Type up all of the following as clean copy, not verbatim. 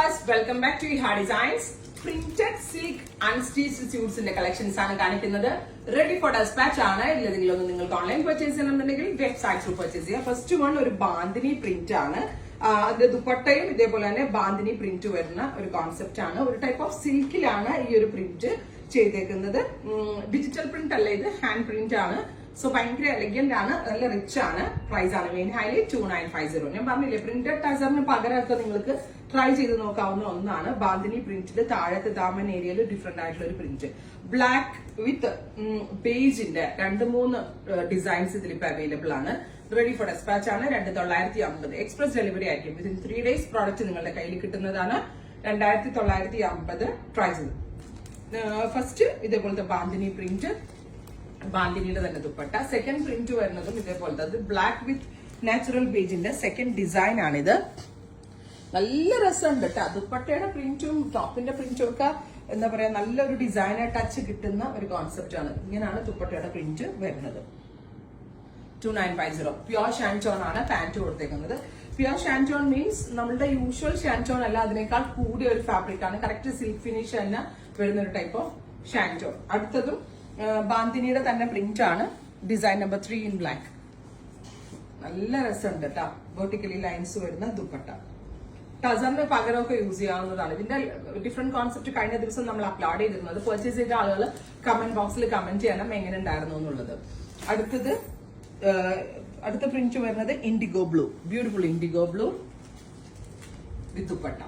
viewers, welcome back to Iha Designs. Printed silk unstitched suits in the collections ആണ് കാണിക്കുന്നത്. Ready for dispatch ആണ്. ഇതിലെന്തെങ്കിലും നിങ്ങൾക്ക് online purchase ചെയ്യണമെന്നുണ്ടെങ്കിൽ website through purchase ചെയ്യാം. First one ഒരു bandhani print ആണ്. അതിന്റെ ദുപ്പട്ടയും ഇതേപോലെ തന്നെ ബാന്തിനി പ്രിന്റ് വരുന്ന ഒരു കോൺസെപ്റ്റ് ആണ്. ഒരു ടൈപ്പ് ഓഫ് സിൽക്കിലാണ് ഈ ഒരു പ്രിന്റ് ചെയ്തേക്കുന്നത്. ഡിജിറ്റൽ പ്രിന്റ് അല്ല, ഇത് ഹാൻഡ് പ്രിന്റ് ആണ്. സോ ഭയങ്കര എലഗന്റ് ആണ്, നല്ല റിച്ച് ആണ്. പ്രൈസ് ആണ് മെയിൻ ഹൈലി 2950. ഞാൻ പറഞ്ഞില്ലേ, പ്രിന്റഡ് ടസറിന് പകരമൊക്കെ നിങ്ങൾക്ക് ട്രൈ ചെയ്ത് നോക്കാവുന്ന ഒന്നാണ്. ബാന്തിനി പ്രിന്റിന്റെ താഴത്തെ ദാമൻ ഏരിയയിൽ ഡിഫറെന്റ് ആയിട്ടുള്ള ഒരു പ്രിന്റ്. ബ്ലാക്ക് വിത്ത് ബേജിന്റെ 2-3 ഡിസൈൻസ് ഇതിലിപ്പോ അവൈലബിൾ ആണ്. റെഡി ഫോർ ഡെസ്പാച്ച് ആണ്. 2950. എക്സ്പ്രസ് ഡെലിവറി ആയിരിക്കും. വിത്തിൻ 3 days പ്രോഡക്റ്റ് നിങ്ങളുടെ കയ്യിൽ കിട്ടുന്നതാണ്. 2950 ട്രൈ ചെയ്ത്. ഫസ്റ്റ് ഇതേപോലത്തെ ബാന്തിനി പ്രിന്റ്, ബാന്തിനിയുടെ തന്നെ ദുപ്പട്ട. സെക്കൻഡ് പ്രിന്റ് വരുന്നതും ഇതേപോലത്തെ, അത് ബ്ലാക്ക് വിത്ത് നാച്ചുറൽ ബേജിന്റെ സെക്കൻഡ് ഡിസൈൻ ആണിത്. നല്ല രസമുണ്ട് കേട്ടോ. ദുപ്പട്ടയുടെ പ്രിന്റും ടോപ്പിന്റെ പ്രിന്റും ഒക്കെ എന്താ പറയാ, നല്ലൊരു ഡിസൈനർ ടച്ച് കിട്ടുന്ന ഒരു കോൺസെപ്റ്റ് ആണ്. ഇങ്ങനെയാണ് ദുപ്പട്ടയുടെ പ്രിന്റ് വരുന്നത്. 2950. പ്യുവർ ഷാൻറ്റോൺ ആണ് പാന്റ് കൊടുത്തേക്കുന്നത്. പ്യുവർ ഷാൻറ്റോൺ മീൻസ് നമ്മളുടെ യൂഷ്വൽ ഷാൻറ്റോൺ അല്ല, അതിനേക്കാൾ കൂടിയ ഒരു ഫാബ്രിക് ആണ്. കറക്റ്റ് സിൽക്ക് ഫിനിഷ് തന്നെ വരുന്ന ഒരു ടൈപ്പ് ഓഫ് ഷാൻറ്റോൺ. അടുത്തതും ബാന്തിനിയുടെ തന്നെ പ്രിന്റ് ആണ്. Design number 3 in black. നല്ല രസമുണ്ട് കേട്ടോ. വെർട്ടിക്കലി ലൈൻസ് വരുന്ന ദുപ്പട്ട. ടസറിന് പകരമൊക്കെ യൂസ് ചെയ്യാവുന്നതാണ്. ഇതിന്റെ ഡിഫറെന്റ് കോൺസെപ്റ്റ് കഴിഞ്ഞ ദിവസം നമ്മൾ അപ്ലോഡ് ചെയ്തിരുന്നത്. പർച്ചേസ് ചെയ്ത ആളുകൾ കമന്റ് ബോക്സിൽ കമന്റ് ചെയ്യണം എങ്ങനെ ഉണ്ടായിരുന്നു എന്നുള്ളത്. അടുത്ത പ്രിന്റ് വരുന്നത് indigo blue. Beautiful indigo blue with dupatta.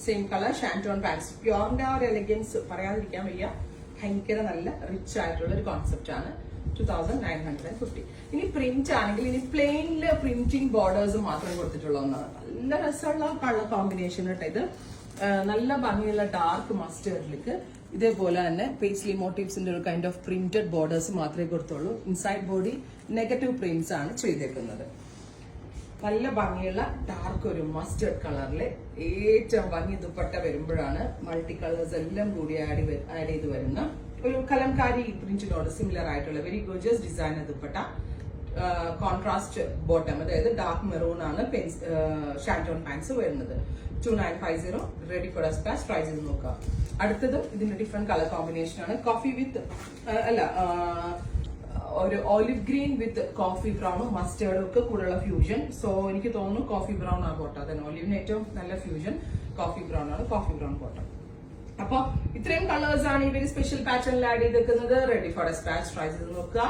Same colour shantoon pants. പ്യോറിന്റെ ആ ഒരു എലഗൻസ് പറയാതിരിക്കാൻ വയ്യ. ഭയങ്കര നല്ല റിച്ച് ആയിട്ടുള്ള ഒരു കോൺസെപ്റ്റ് ആണ്. 2950. ഇനി പ്രിന്റ് ആണെങ്കിൽ ഇനി പ്ലെയിനില് പ്രിന്റിംഗ് ബോർഡേഴ്സ് മാത്രം കൊടുത്തിട്ടുള്ള ഒന്നാണ്. നല്ല രസമുള്ള കളർ കോമ്പിനേഷൻ കേട്ടോ. ഇത് നല്ല ഭംഗിയുള്ള ഡാർക്ക് മസ്റ്റേർഡിലേക്ക് ഇതേപോലെ തന്നെ പേസ്ലി മോട്ടീവ്സിന്റെ ഒരു കൈൻഡ് ഓഫ് പ്രിന്റഡ് ബോർഡേഴ്സ് മാത്രമേ കൊടുത്തുള്ളൂ. ഇൻസൈഡ് ബോഡി നെഗറ്റീവ് പ്രിന്റ്സ് ആണ് ചെയ്തേക്കുന്നത്. നല്ല ഭംഗിയുള്ള ഡാർക്ക് ഒരു മസ്റ്റേർഡ് കളറിലെ ഏറ്റവും ഭംഗി ദുപ്പട്ട വരുമ്പോഴാണ് മൾട്ടി കളേഴ്സ് എല്ലാം കൂടി ആഡ് ചെയ്ത് വരുന്ന ഒരു കലംകാരി പ്രിന്റിനോട് സിമിലർ ആയിട്ടുള്ള very gorgeous designer dupatta. Contrast bottom, അതായത് ഡാർക്ക് മെറൂൺ ആണ് ഷാൻറ്റോൺ പാൻസ് വരുന്നത്. 2950. Ready for despatch. ട്രൈ ചെയ്ത് നോക്കാം. അടുത്തത് ഇതിന്റെ ഡിഫറെന്റ് കളർ കോമ്പിനേഷൻ ആണ്. കോഫി വിത്ത് ഒരു ഓലിവ് ഗ്രീൻ വിത്ത് കോഫി ബ്രൗണും മസ്റ്റേർഡും ഒക്കെ കൂടെയുള്ള ഫ്യൂഷൻ. സോ എനിക്ക് തോന്നുന്നു കോഫി ബ്രൗൺ ആ കോട്ട. തന്നെ ഒലിവിന് ഏറ്റവും നല്ല ഫ്യൂഷൻ കോഫി ബ്രൗൺ ആണ്. കോഫി ബ്രൗൺ കോട്ട. അപ്പൊ ഇത്രയും കളേഴ്സ് ആണ് ഈ വെരി സ്പെഷ്യൽ പാറ്റേണിൽ ആഡ് ചെയ്തേക്കുന്നത്. Ready for despatch. ട്രൈ ചെയ്ത് നോക്കുക.